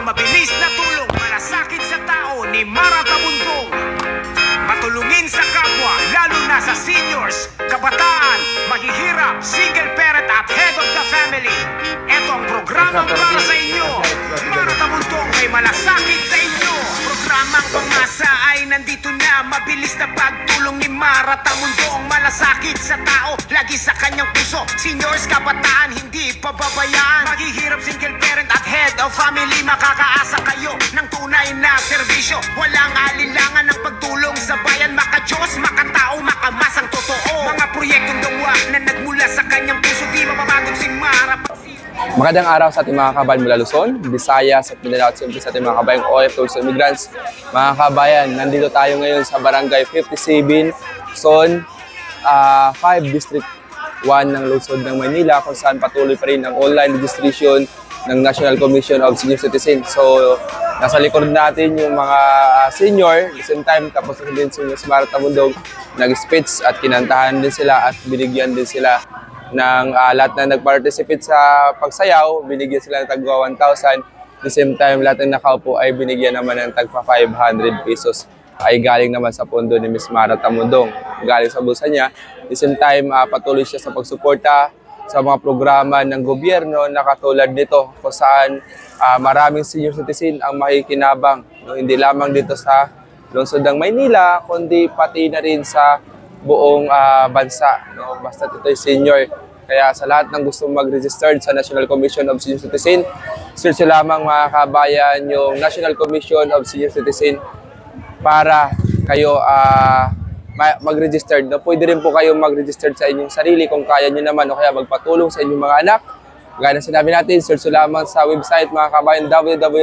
mabilis na tulong, malasakit sa tao ni Mara Tamundong. Matulungin sa kapwa, lalo na sa seniors, kabataan, maghihirap, single parent at head of the family. Ito ang programang para sa inyo. Mara Tamundong, may malasakit sa inyo. Programang pangasa ay nandito na, mabilis na pagtulong ni Mara Tamundong. Malasakit sa tao, lagi sa kanyang puso. Seniors, kabataan, hindi pababayaan. Maghihirap, single parent at head of family, makakaasa kayo ng tunay na serbisyo. Walang alinlangan ng pagtulong sa bayan, maka-Diyos, maka-tao, makamasang totoo. Mga proyektong gawa na nagmula sa kanyang puso, di mapapagod si Mara. Magandang araw sa ating mga kabayan mula Luzon, Visayas at Mindanao at siyempre sa ating mga kabayang OFWs and immigrants. Mga kabayan, nandito tayo ngayon sa Barangay 57, Zone 5, District 1 ng Luzon ng Maynila, kung saan patuloy pa rin ang online registration ng National Commission of Senior Citizens. So, nasa likod natin yung mga senior, at the same time, tapos na din si Mara Tamundong, nag-speech at kinantahan din sila at binigyan din sila ng lahat na nag-participate sa pagsayaw, binigyan sila ng tagwa 1,000. At the same time, lahat ng nakaupo ay binigyan naman ng tagpa 500 pesos. Ay galing naman sa pondo ni Ms. Mara Tamundong, galing sa bulsa niya. At the same time, patuloy siya sa pagsuporta sa mga programa ng gobyerno na katulad nito, kung saan maraming senior citizen ang makikinabang. No? Hindi lamang dito sa lungsod ng Maynila, kundi pati na rin sa buong bansa. No? Basta ito'y senior. Kaya sa lahat ng gusto mag-register sa National Commission of Senior Citizen, search lamang mga kabayan yung National Commission of Senior Citizen para kayo mag-register. No? Pwede rin po kayo mag-register sa inyong sarili kung kaya nyo naman o kaya magpatulong sa inyong mga anak. Gaya na sinabi natin, search lamang sa website mga kabayan www.ncc.gov.ph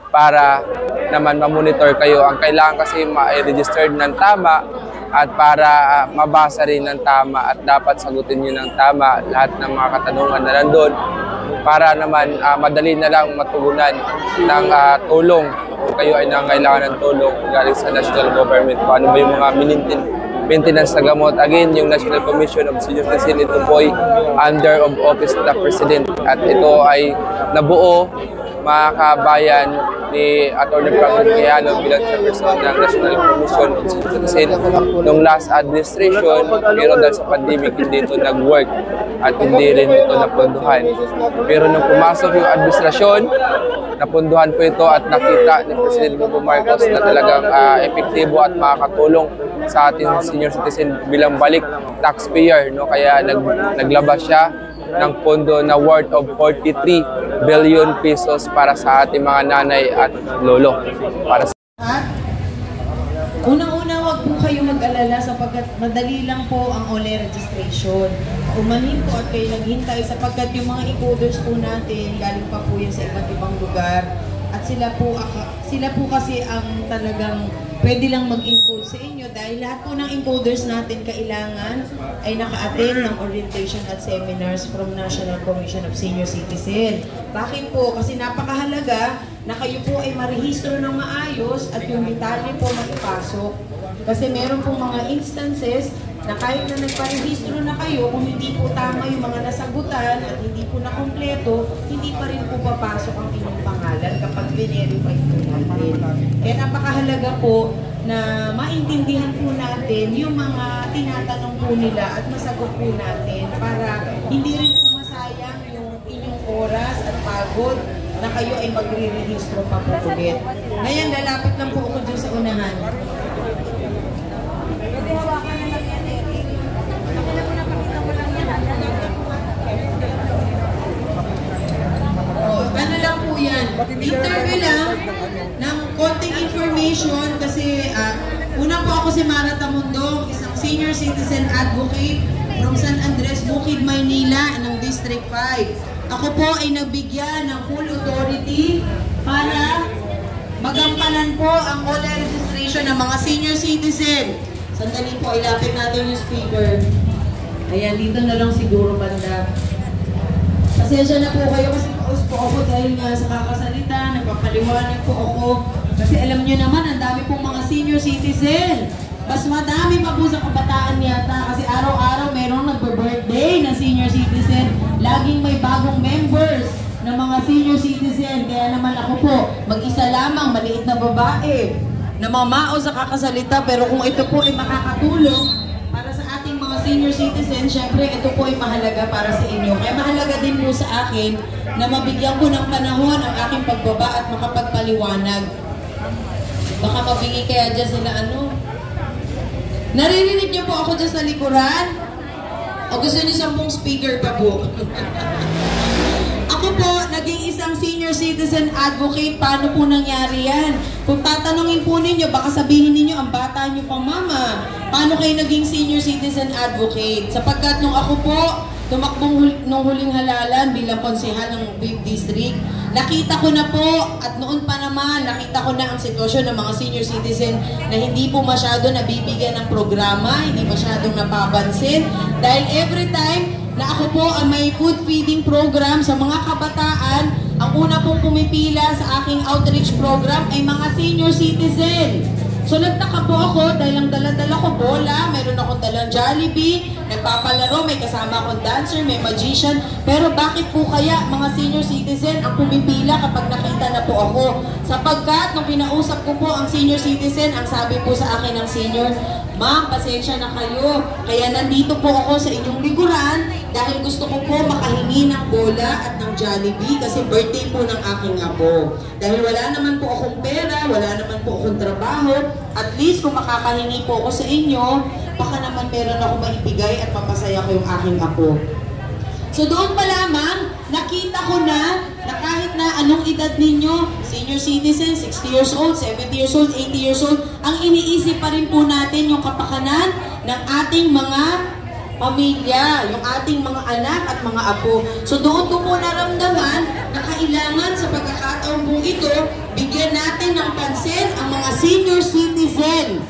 para naman ma-monitor kayo. Ang kailangan kasi ma-register ng tama at para mabasa rin ng tama at dapat sagutin nyo ng tama lahat ng mga katanungan na nandun para naman madali na lang matugunan ng tulong kung kayo ay nangangailangan ng tulong galing sa national government. Kung ano ba yung mga maintenance sa gamot. Again, yung National Commission of Senior Citizen, ito po ay under of office the President at ito ay nabuo mga kabayan ni Atty. Franklin Quijano bilang chairperson ng National Commission of Senior Citizen nung last administration, pero dahil sa pandemic hindi ito nag-work at hindi rin ito napunduhan. Pero nung pumasok yung administrasyon, napunduhan po ito at nakita ni President Bongbong Marcos na talagang epektibo at makakatulong sa ating senior citizen bilang balik taxpayer. No? Kaya naglabas siya ng pondo na worth of 43 billion pesos para sa ating mga nanay at lolo. Para sa unang-una, wag po kayo mag-alala sapagkat madali lang po ang OLE registration. Umanin po at kayo naghintay sapagkat yung mga encoders po natin, galing pa po yan sa iba't ibang lugar. At sila po kasi ang talagang pwede lang mag-encode sa inyo dahil lahat po ng encoders natin kailangan ay naka-attend ng orientation at seminars from National Commission of Senior Citizen. Bakit po? Kasi napakahalaga na kayo po ay marehistro ng maayos at yung detalye po maipasok. Kasi meron pong mga instances na kahit na nagparehistro na kayo, kung hindi po tama yung mga nasagutan at hindi po nakompleto, hindi pa rin po papasok ang inyong pangalan kapag verify po natin. Kaya napakahalaga po na maintindihan po natin yung mga tinatanong po nila at masagot po natin para hindi rin po masayang yung inyong oras at pagod na kayo ay magre-rehistro pa po ulit. Ngayon, lalapit lang po ako dyan sa unahan. Ano lang po yan, interview lang ng konting information kasi una po ako si Mara Tamundong, isang senior citizen advocate from San Andres, Bukid, Maynila ng District 5. Ako po ay nagbigyan ng full authority para magampanan po ang OLE registration ng mga senior citizen. Sandali po, ilapit natin yung speaker. Ayan, dito na lang siguro banda. Pasensya na po kayo kasi paus po ako dahil nga sa kakasalita, nagpapaliwanag po ako. Kasi alam nyo naman, ang dami pong mga senior citizen. Mas madami pa po sa kabataan yata kasi araw-araw merong nagbe-birthday na senior ng mga senior citizen. Kaya naman ako po, mag-isa lamang, maliit na babae, na mamao sa kakasalita, pero kung ito po ay makakatulong para sa ating mga senior citizen, syempre ito po ay mahalaga para sa inyo. Kaya mahalaga din po sa akin na mabigyan ko ng panahon ang aking pagbaba at makapagpaliwanag. Baka mabigay kaya dyan sila Naririnig niyo po ako dyan sa likuran? O gusto niyo 10 speaker pa po? Ako po, naging isang senior citizen advocate. Paano po nangyari yan? Kung tatanungin po ninyo, baka sabihin ninyo, ang bata niyo pang mama. Paano kayo naging senior citizen advocate? Sapagkat nung ako po, tumakbong nung huling halalan bilang konsehal ng 5th District, nakita ko na po, at noon pa naman, nakita ko na ang sitwasyon ng mga senior citizen na hindi po masyado nabibigyan ng programa, hindi masyadong napapansin. Dahil every time na ako po ang may food feeding program sa mga kabataan, ang una pong pumipila sa aking outreach program ay mga senior citizen. So nagtaka po ako dahil ang dala-dala ko bola, meron akong dalang Jollibee, nagpapalaro, may kasama akong dancer, may magician. Pero bakit po kaya mga senior citizen ang pumipila kapag nakita na po ako? Sapagkat nung kinausap ko po ang senior citizen, ang sabi po sa akin ng senior, "Ma'am, pasensya na kayo. Kaya nandito po ako sa inyong likuran dahil gusto ko po makahingi ng bola at ng Jollibee kasi birthday po ng aking apo. Dahil wala naman po akong pera, wala naman po akong trabaho, at least kung makakahingi po ako sa inyo, baka naman meron ako maibigay at papasaya ko yung aking apo." So doon pa lamang, nakita ko na kahit na anong edad ninyo, senior citizen, 60 years old, 70 years old, 80 years old, ang iniisip pa rin po natin yung kapakanan ng ating mga pamilya, yung ating mga anak at mga apo. So doon ko po naramdaman na kailangan sa pagkakataon po ito, bigyan natin ng pansin ang mga senior citizen.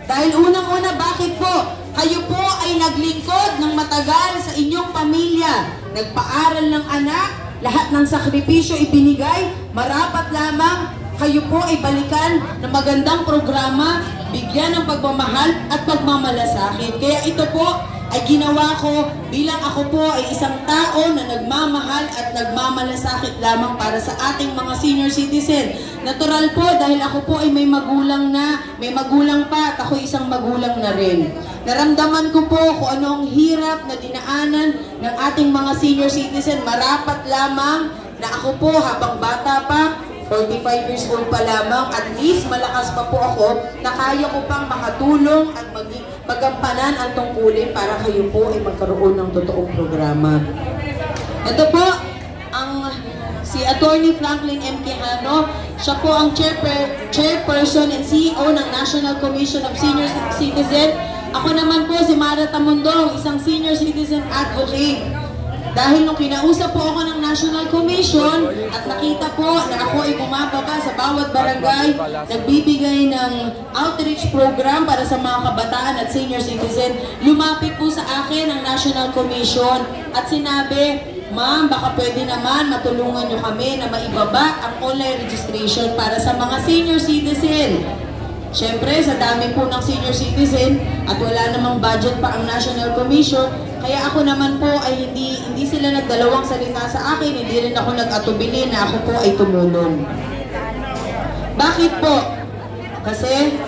Dahil unang-una, bakit po? Kayo po ay naglingkod ng matagal sa inyong pamilya. Nagpaaral ng anak, lahat ng sakripisyo ibinigay, marapat lamang kayo po ay balikan ng magandang programa, bigyan ng pagmamahal at pagmamalasakit. Kaya ito po ay ginawa ko bilang ako po ay isang tao na nagmamahal at nagmamalasakit lamang para sa ating mga senior citizen. Natural po dahil ako po ay may magulang na, may magulang pa at ako isang magulang na rin. Naramdaman ko po kung ano ang hirap na dinaanan ng ating mga senior citizen. Marapat lamang na ako po habang bata pa, 45 years old pa lamang, at least malakas pa po ako na kaya ko pang makatulong at magampanan ang tungkulin para kayo po ay magkaroon ng totoong programa. Ito po, si Attorney Franklin M. Quijano, siya po ang chairperson and CEO ng National Commission of Senior Citizen. Ako naman po si Mara Tamundong, isang senior citizen advocate. Dahil nung kinausap po ako ng National Commission at nakita po na ako ay bumababa sa bawat barangay, nagbibigay ng outreach program para sa mga kabataan at senior citizen, lumapit po sa akin ang National Commission at sinabi, "Ma'am, baka pwede naman matulungan nyo kami na maibaba ang online registration para sa mga senior citizen." Siyempre, sa dami po ng senior citizen at wala namang budget pa ang National Commission, kaya ako naman po ay hindi sila nagdalawang salita sa akin, hindi rin ako nag-atubili na ako po ay tumulong. Bakit po? Kasi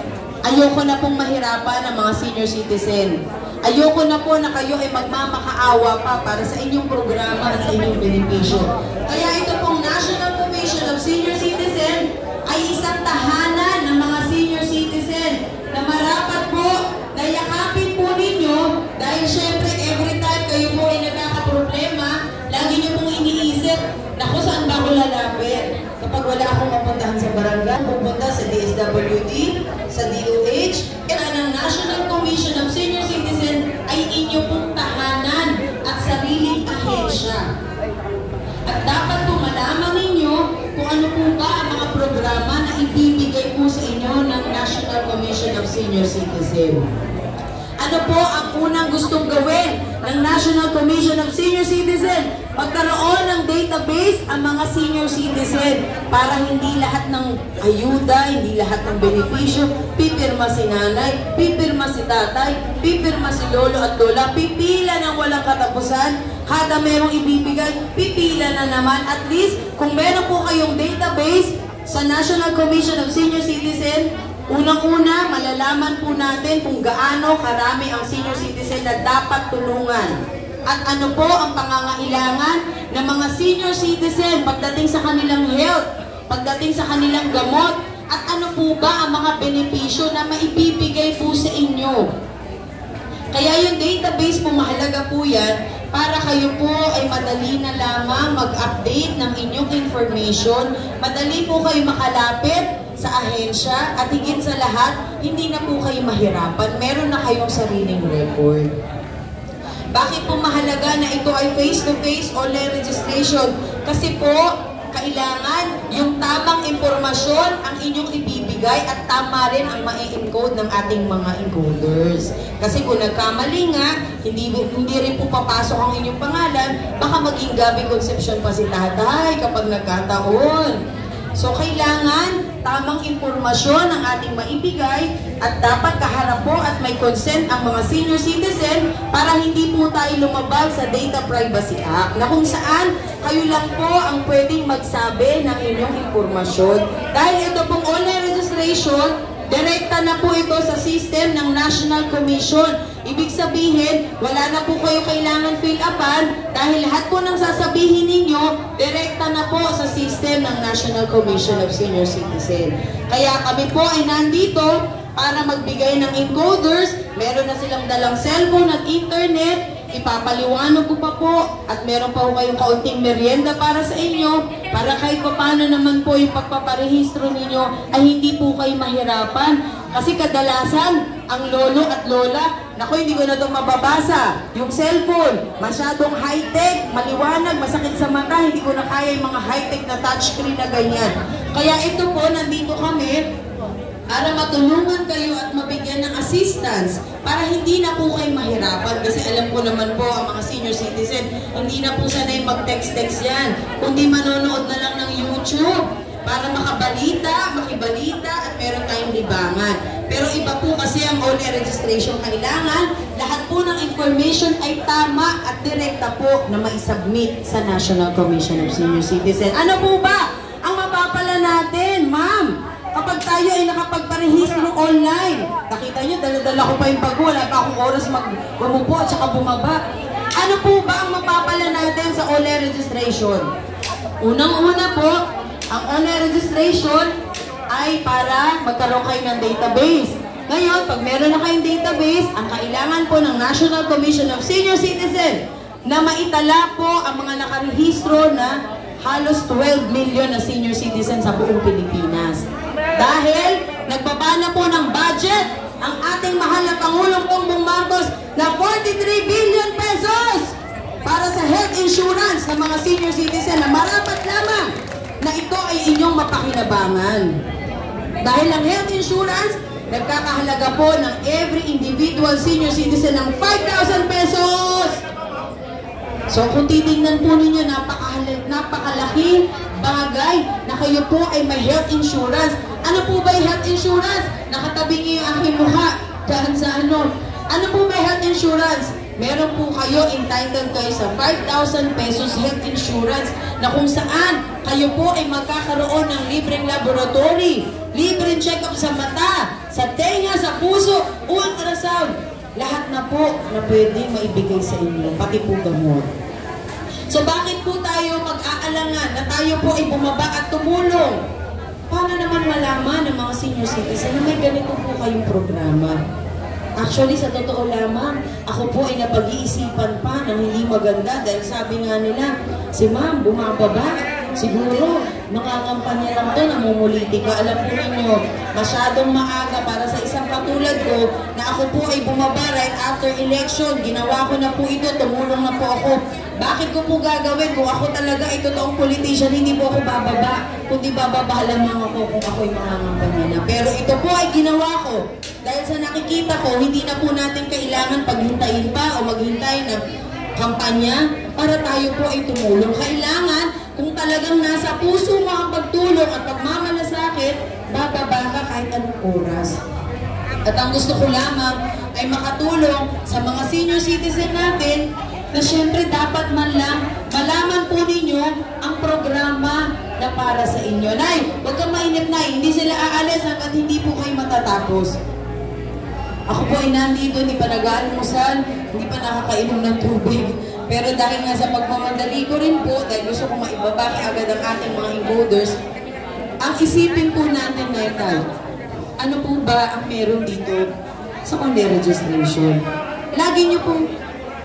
ayoko na pong mahirapan ang mga senior citizen. Ayoko na po na kayo ay magmamakaawa pa para sa inyong programa at sa inyong benepisyo. Kaya ito pong National Commission of Senior Citizen ay isang tahanan ng mga senior citizen na marapat po na yakapin po ninyo dahil syempre every time kayo po ay nagkakaproblema, lagi nyo pong iniisip, naku, saan ba ako lalapit? Kapag wala akong mapuntahan sa barangay, pupunta sa DSWD, sa DOH, kaya ng National Commission of Senior Citizen ay inyo pong tahanan at sariling ahensya. At dapat po malaman ninyo kung ano po ba ang mga programa na ibibigay po sa inyo ng National Commission of Senior Citizen. Ano po ang unang gustong gawin ng National Commission of Senior Citizen? magkaroon ng database ang mga senior citizen para hindi lahat ng ayuda, hindi lahat ng benepisyo, pipirma si nanay, pipirma si tatay, pipirma si lolo at lola, pipila ng walang katapusan, hada merong ibibigay, pipila na naman. At least, kung meron po kayong database sa National Commission of Senior Citizen, unang-una, malalaman po natin kung gaano karami ang senior citizen na dapat tulungan. At ano po ang pangangailangan ng mga senior citizen pagdating sa kanilang health, pagdating sa kanilang gamot, at ano po ba ang mga benepisyo na maibibigay po sa inyo. Kaya yung database po, mahalaga po yan para kayo po ay madali na lamang mag-update ng inyong information, madali po kayo makalapit sa ahensya, at higit sa lahat, hindi na po kayo mahirapan. Meron na kayong sariling record. Bakit po mahalaga na ito ay face-to-face online registration? Kasi po, kailangan yung tamang impormasyon ang inyong ibibigay at tama rin ang ma-encode ng ating mga encoders. Kasi kung nagkamali nga, hindi rin po papasok ang inyong pangalan, baka maging Gabi Concepcion pa si tatay kapag nagkataon. So, kailangan tamang impormasyon ang ating maibigay at dapat kaharap po at may consent ang mga senior citizen para hindi po tayo lumabag sa Data Privacy Act na kung saan kayo lang po ang pwedeng magsabi ng inyong impormasyon. Dahil ito pong online registration, direkta na po ito sa system ng National Commission. Ibig sabihin, wala na po kayo kailangan fill upan dahil lahat po ng sasabihin ninyo, direkta na po sa system ng National Commission of Senior Citizen. Kaya kami po ay nandito para magbigay ng encoders. Meron na silang dalang cellphone at internet. Ipapaliwanag ko pa po at meron pa po kayong kaunting merienda para sa inyo para kahit paano naman po yung pagpaparehistro ninyo ay hindi po kayo mahirapan. Kasi kadalasan, ang lolo at lola, naku, hindi ko na ito mababasa. Yung cellphone, masyadong high-tech, maliwanag, masakit sa mata, hindi ko na kaya yung mga high-tech na touchscreen na ganyan. Kaya ito po, nandito kami para matulungan kayo at mabigyan ng assistance para hindi na po kayo mahirapan. Kasi alam ko naman po, ang mga senior citizen, hindi na po sanay mag-text-text yan. Kundi manonood na lang ng YouTube para makabalita, makibalita, at meron tayong libangan. Pero iba po kasi ang online registration. Kailangan lahat po ng information ay tama at direkta po na maisubmit sa National Commission of Senior Citizen. Ano po ba ang mapapala natin, ma'am? Kapag tayo ay nakapagparehistro online, nakita nyo, dala-dala ko pa yung bago, wala pa akong oras magumupo at saka bumaba. Ano po ba ang mapapala natin sa online registration? Unang-una po, ang online registration ay para magkaroon kayo ng database. Ngayon, pag meron na kayong database, ang kailangan po ng National Commission of Senior Citizen na maitala po ang mga nakarehistro na halos 12 million na senior citizen sa buong Pilipinas. Dahil nagbaba na po ng budget ang ating mahal na Pangulong Bongbong Marcos na 43 billion pesos para sa health insurance ng mga senior citizen na marapat lamang na ito ay inyong mapakinabangan. Dahil ang health insurance, nagkakahalaga po ng every individual senior citizen ng 5,000 pesos. So kung titignan po ninyo, napakalaking bagay na kayo po ay may health insurance. Ano po ba yung health insurance? Nakatabi niyo yung aking mukha dyan sa ano. Ano po ba yung health insurance? Meron po kayo, entitled kayo sa 5,000 pesos health insurance na kung saan kayo po ay magkakaroon ng libreng laboratory, libreng check-up sa mata, sa tenga, sa puso, ultrasound. Lahat na po na pwedeng maibigay sa inyo, pati po gamot. So bakit po tayo mag-aalangan na tayo po ay bumaba at tumulong? Para naman malaman ng mga senior citizen na may ganito po kayong programa. Actually, sa totoo lamang, ako po ay napag-iisipan pa ng hindi maganda dahil sabi nga nila, si ma'am, bumababa. Siguro, makakampanya lang to, namumuliti ka. Alam po ninyo, masyadong maaga para sa isang katulad ko na ako po ay bumaba right after election. Ginawa ko na po ito, tumulong na po ako. Bakit ko po gagawin? Kung ako talaga ay totoong politician, hindi po ako bababa. Kundi bababa lamang ako kung ako'y makakampanya na. Pero ito po ay ginawa ko. Dahil sa nakikita ko, hindi na po natin kailangan paghintayin pa o maghintay na kampanya para tayo po ay tumulong. Kailangan, kung talagang nasa puso mo ang pagtulong at pagmamalasakit, bababa ka kahit anong oras. At ang gusto ko lamang ay makatulong sa mga senior citizen natin na syempre dapat man lang malaman po ninyo ang programa na para sa inyo. Nay, huwag kang mainip, Nay. Hindi sila aalis hanggat hindi po kayo matatapos. Ako po ay nandito, hindi pa nag-aalmusal, hindi pa nakakainom ng tubig. Pero dahil nga sa pagmamadali ko rin po, dahil gusto ko maibabaki agad ang ating mga enrollers, ang isipin po natin na ito, ano po ba ang meron dito sa online registration? Lagi nyo pong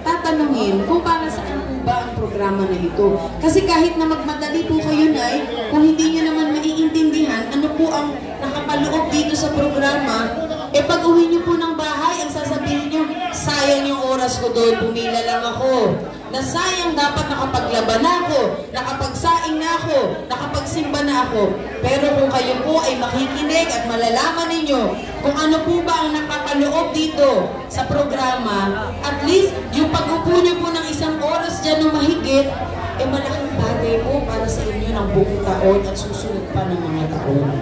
tatanungin kung para saan po ba ang programa na ito. Kasi kahit na magmadali po kayo, Nay, kung hindi nyo naman maiintindihan ano po ang nakapaloob dito sa programa, pag uwi nyo po ng bahay, ang sasabihin nyo, sayang yung oras ko doon, pumila lang ako. Na sayang dapat nakapaglaban na ako, nakapagsaing na ako, nakapagsimba na ako. Pero kung kayo po ay makikinig at malalaman ninyo kung ano po ba ang nakapaloob dito sa programa, at least yung pag-upo nyo po ng isang oras dyan na mahigit, malaking bagay po para sa inyo ng buong taon at susunod pa ng mga taon.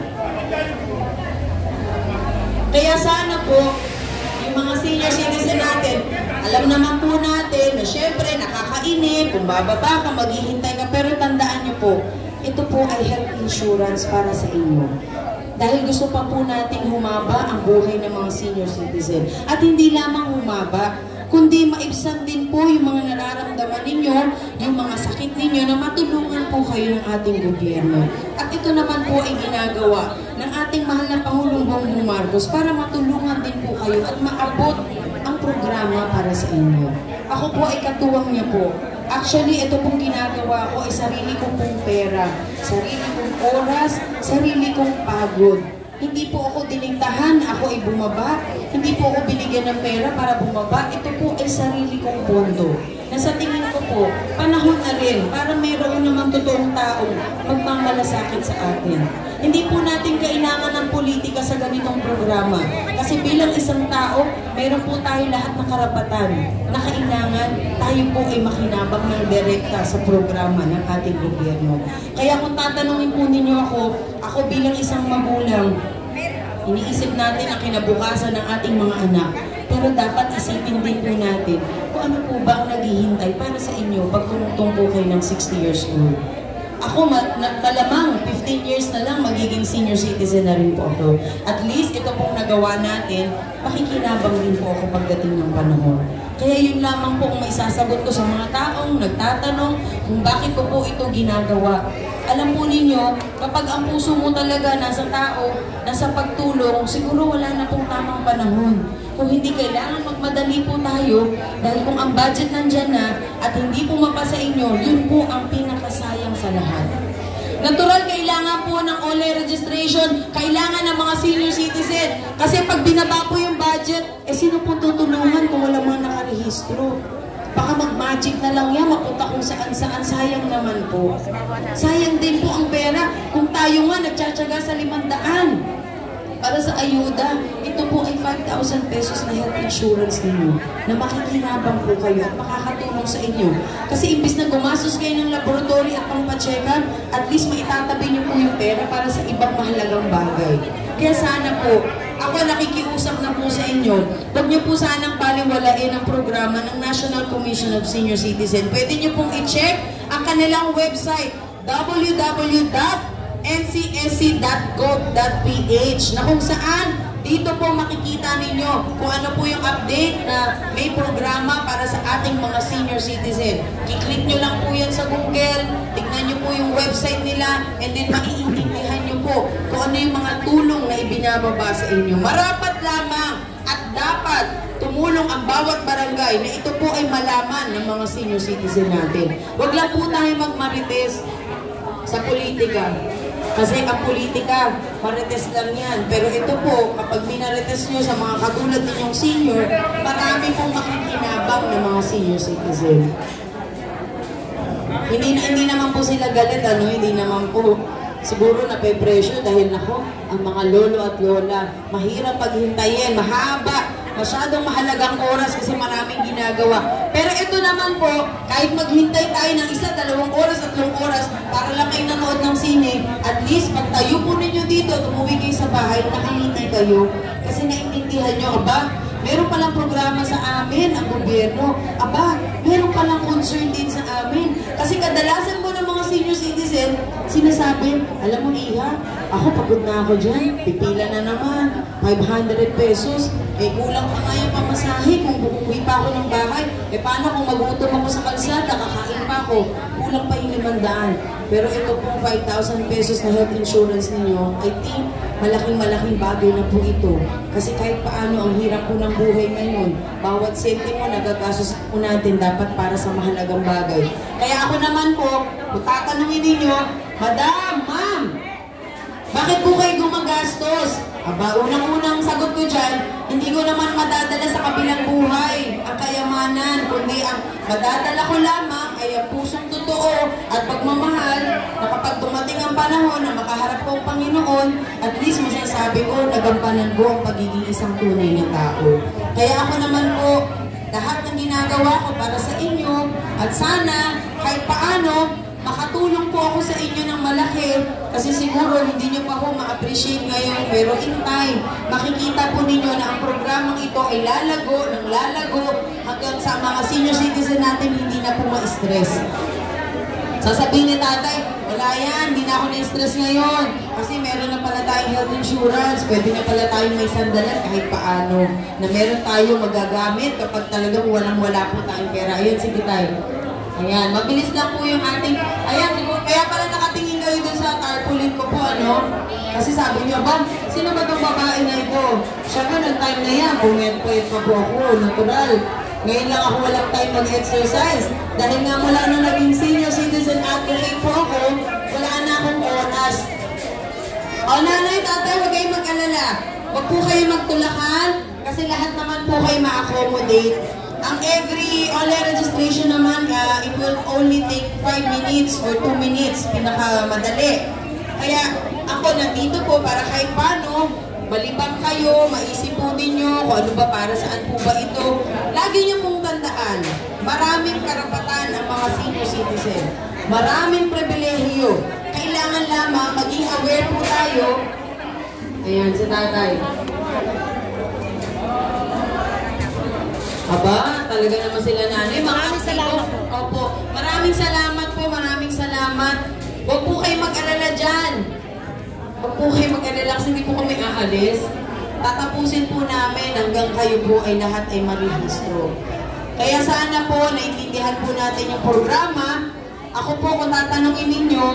Kaya sana po, yung mga senior citizen natin, alam naman po natin na syempre nakakainip, kung bababa ka, maghihintay ka, pero tandaan nyo po, ito po ay health insurance para sa inyo. Dahil gusto pa po natin humaba ang buhay ng mga senior citizen. At hindi lamang humaba, kundi maibsan din po yung mga nararamdaman ninyo, yung mga sakit ninyo, na matulungan po kayo ng ating gobyerno. At ito naman po ay ginagawa ng ating mahal na Pangulong Bongbong Marcos para matulungan din po kayo at maabot ang programa para sa inyo. Ako po ay katuwang niya po. Actually, ito pong ginagawa ko ay sarili kong pong pera, sarili kong oras, sarili kong pagod. Hindi po ako diniktahan, ako ay bumaba. Hindi po ako binigyan ng pera para bumaba. Ito po ay sarili kong pondo. Na sa tingin ko po, panahon na rin para mayroon naman totoong taong magmamalasakit sa atin. Hindi po natin kailangan ng politika sa ganitong programa. Kasi bilang isang tao, mayroon po tayo lahat ng karapatan na kailangan tayo po ay makinabang ng direkta sa programa ng ating gobyerno. Kaya kung tatanungin po ninyo ako bilang isang magulang, iniisip natin ang kinabukasan ng ating mga anak. Pero dapat isipin din po natin kung ano po ba ang naghihintay para sa inyo pag tumutong po kayo ng 60 years old. Ako, malamang 15 years na lang magiging senior citizen na rin po ako. At least ito pong nagawa natin, makikinabang din po ako pagdating ng panahon. Kaya yun lamang po ang maisasagot ko sa mga taong nagtatanong kung bakit ko po ito ginagawa. Alam po ninyo, kapag ang puso mo talaga nasa tao, nasa pagtulong, siguro wala na pong tamang panahon. Kung hindi kailangan magmadali po tayo, dahil kung ang budget nandyan na at hindi po mapasa inyo, yun po ang pinakasayang sa lahat. Natural, kailangan po ng online registration, kailangan ng mga senior citizen. Kasi pag binaba po yung budget, sino po tutulungan kung wala mga nakarehistro? Baka mag-magic na lang yan, mapunta kung saan-saan, sayang naman po. Sayang din po ang pera kung tayo nga nagtsatsaga sa 500 para sa ayuda. Ito po ay 5,000 pesos na health insurance ninyo na makikinabang po kayo at makakatulong sa inyo. Kasi imbis na gumastos kayo ng laboratory at pang-check-up, at least maitatabi niyo po yung pera para sa ibang mahalagang bagay. Kaya sana po, ako nakikiusap na po sa inyo, huwag niyo po sanang baliwalain ang programa ng National Commission of Senior Citizen. Pwede niyo pong i-check ang kanilang website, www.ncsc.gov.ph, na kung saan dito po makikita ninyo kung ano po yung update na may programa para sa ating mga senior citizen. I-click nyo lang po yan sa Google, tignan nyo po yung website nila, and then maiintindihan nyo po kung ano yung mga tulong na ibinababa sa inyo. Marapat lamang at dapat tumulong ang bawat barangay na ito po ay malaman ng mga senior citizen natin. Huwag lang po tayo magmarites sa politika. Kasi ang politika, marites lang yan. Pero ito po, kapag minarites nyo sa mga katulad ninyong senior, marami pong makikinabang ng mga senior citizen. Hindi naman po sila galit, hindi naman po siguro nape-pressure dahil nako, ang mga lolo at lola, mahirap paghintayin, mahaba, masyadong mahalagang oras kasi maraming ginagawa. ginagawa. Pero ito naman po, kahit maghintay tayo ng 1, 2 oras, 3 oras, para lang kayo nanood ng sine, at least pag tayo po ninyo dito, umuwi kayo sa bahay, nakahintay kayo. Kasi naintindihan nyo, aba, meron palang programa sa amin, ang gobyerno. Aba, meron palang concern din sa amin. Kasi kadalasan mo ng mga senior citizen, sinasabi, alam mo Iha, ako pagod na ako dyan, pipila na naman, 500 pesos, eh kulang pa nga yung pamasahe kung uuwi pa ako ng bahay. Eh paano kung magutom ako sa kalsada, kakain pa ako, kulang pa yung 500. Pero ito pong 5,000 pesos na health insurance ninyo, I think malaking bagay na po ito. Kasi kahit paano ang hirap po ng buhay ngayon, bawat sentimo nagagastos po natin dapat para sa mahalagang bagay. Kaya ako naman po, kung tatanungin ninyo, Madam, Ma'am, bakit po kayo gumagastos? Aba, unang-unang sagot ko dyan, hindi ko naman madadala sa kabilang buhay ang kayamanan, kundi ang madadala ko lamang ay ang pusong totoo at pagmamahal na kapag dumating ang panahon na makaharap ko ang Panginoon, at least masasabi ko, nagampanan ko ang pagiging isang tunay na tao. Kaya ako naman po, lahat ng ginagawa ko para sa inyo at sana kahit paano, makatulong po ako sa inyo ng malaki kasi siguro hindi nyo pa po ma-appreciate ngayon, pero in time, makikita po ninyo na ang programang ito ay lalago ng lalago hanggang sa mga senior citizen natin hindi na po ma-stress. Sasabihin ni tatay, wala yan, hindi na ako na-stress ngayon kasi meron na pala tayong health insurance, pwede na pala tayong may sandalan kahit paano, na meron tayo magagamit kapag talagang walang-wala po tayong pera. Ayun, sige tayo. Ayan, mabilis lang po yung ating, ayan, kaya pala nakatingin kayo dun sa tarpaulin ko po, ano? Kasi sabi niyo, ba, sino ba itong babae na ito? Siya nga, ng time na yan, pumayat-payat pa po ako, natural. Ngayon lang ako walang time mag-exercise. Dahil nga mula nung naging senior citizen advocate po ako, wala na akong oras. O nanay, tatay, huwag kayong mag-alala. Huwag po kayo magtulakan, kasi lahat naman po kayo ma-accommodate. Ang every online registration naman, it will only take 5 minutes or 2 minutes, pinakamadali. Kaya ako nandito po para kahit paano, malibang kayo, maisip po ninyo kung ano ba para saan po ba ito. Lagi niyo pong tandaan, maraming karapatan ang mga senior citizen. Maraming pribilehiyo. Kailangan lamang maging aware po tayo. Ayan, si tatay. Aba, talaga naman sila nanay. Maraming salamat po. Opo, maraming salamat po, maraming salamat. Huwag po kayo mag-alala dyan. Huwag po kayo mag-alala kasi hindi po kami aalis. Tatapusin po namin hanggang kayo po ay lahat ay marehistro. Kaya sana po, naintindihan po natin yung programa. Ako po, kung tatanungin ninyo,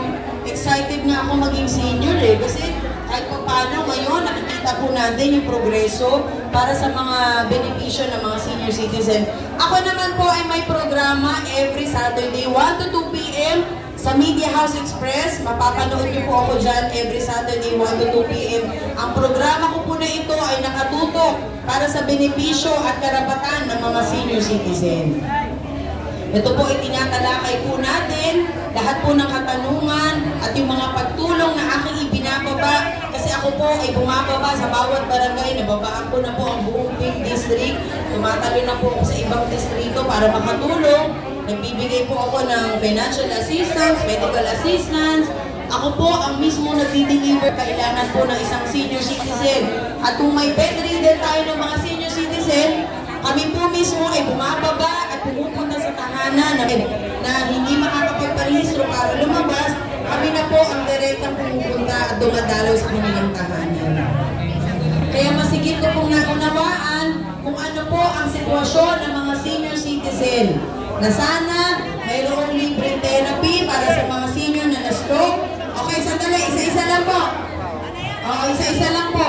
excited nga ako maging senior eh. Kasi kahit pa paano ngayon, nakikita po natin yung progreso para sa mga benepisyo ng mga senior citizen. Ako naman po ay may programa every Saturday, 1 to 2 p.m. sa Media House Express. Mapapanood niyo po ako dyan every Saturday, 1 to 2 p.m. Ang programa ko po na ito ay nakatutok para sa benepisyo at karapatan ng mga senior citizen. Ito po ay tinatalakay po natin, lahat po ng katanungan at yung mga pagtulong na aking ibinababa. Kasi ako po ay bumababa sa bawat barangay, nababaan ko na po ang buong Pink District. Tumatalo na po ako sa ibang distrito para makatulong. Nagbibigay po ako ng financial assistance, medical assistance. Ako po ang mismo nagdi-deliver kailangan po ng isang senior citizen. At kung may bedridden tayo ng mga senior citizen, kami po mismo ay bumababa at pumupunta sa tahanan na hindi makakapagparehistro para lumabas. Kami na po ang direktang pumupunta at dumadalaw sa kanilang tahanan. Kaya masigit ko pong naunawaan kung ano po ang sitwasyon ng mga senior citizen. Na sana mayroong libre therapy para sa mga senior na na-stroke. Okay, sandali, isa-isa lang po. Oo, isa-isa lang po.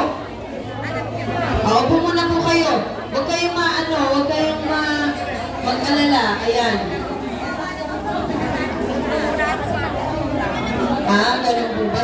Upo muna po kayo. Huwag kayong huwag kayong mag-alala. Ayan. Ganun po ba?